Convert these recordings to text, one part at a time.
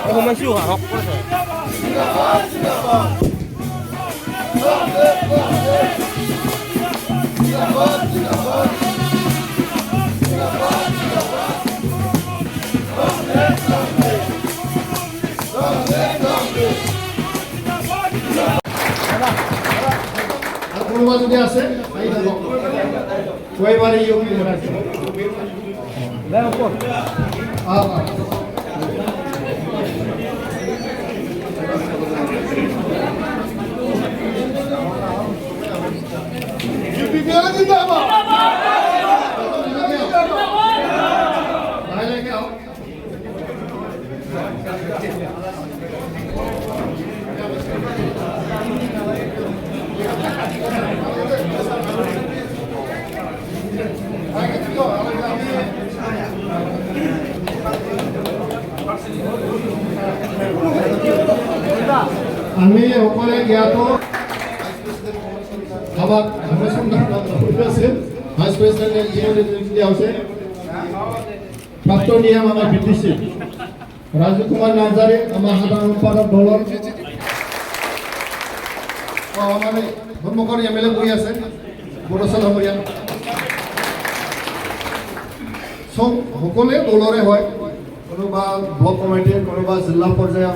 সোমাইছোঁ হাঁহক কোনোবা যদি আছে কৈবাৰী ইউপি আমি সকলে জ্ঞাত আমাক ভাইস প্রেসিডেন্ট দিয়া হৈছে প্ৰাক্তন নিয়ম আমাৰ বিটিসি ৰাজু কুমাৰ নাৰ্জাৰী আমাৰ সাধাৰণ সম্পাদক দলৰ আমাৰ সন্মুখৰ এমএলএ বহি আছে বৰচল হৰিয়া সব সকলোৱে দলৰে হয় কোনোবা ব্লক কমিটিৰ কোনোবা জিলা পৰ্যায়ৰ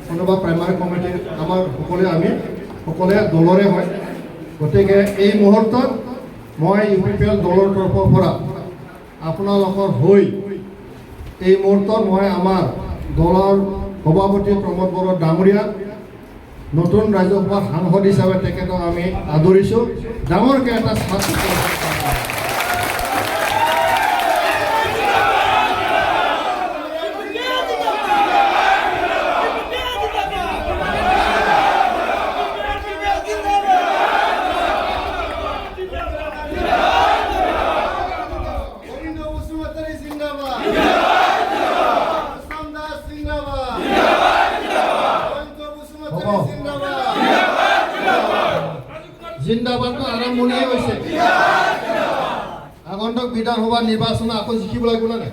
কোনোবা প্ৰাইমাৰী কমিটিৰ আমাৰ সকলোৱে দলৰে হয় গতিকে এই মুহূৰ্তত মই ইউপিপিএল দলৰ তৰফৰ পৰা আপোনালোকৰ হৈ এই মুহূৰ্তত মই আমাৰ দলৰ সভাপতি প্ৰমোদ বড়ো ডাঙৰীয়া নতুন ৰাজ্যসভাৰ সাংসদ হিচাপে তেখেতক আমি আদৰিছোঁ ডাঙৰকৈ এটা জিন্দাবাদটো আৰম্ভণিয়ে হৈছে আগন্তুক বিধানসভা নিৰ্বাচন আকৌ জিকিব লাগিব নে নাই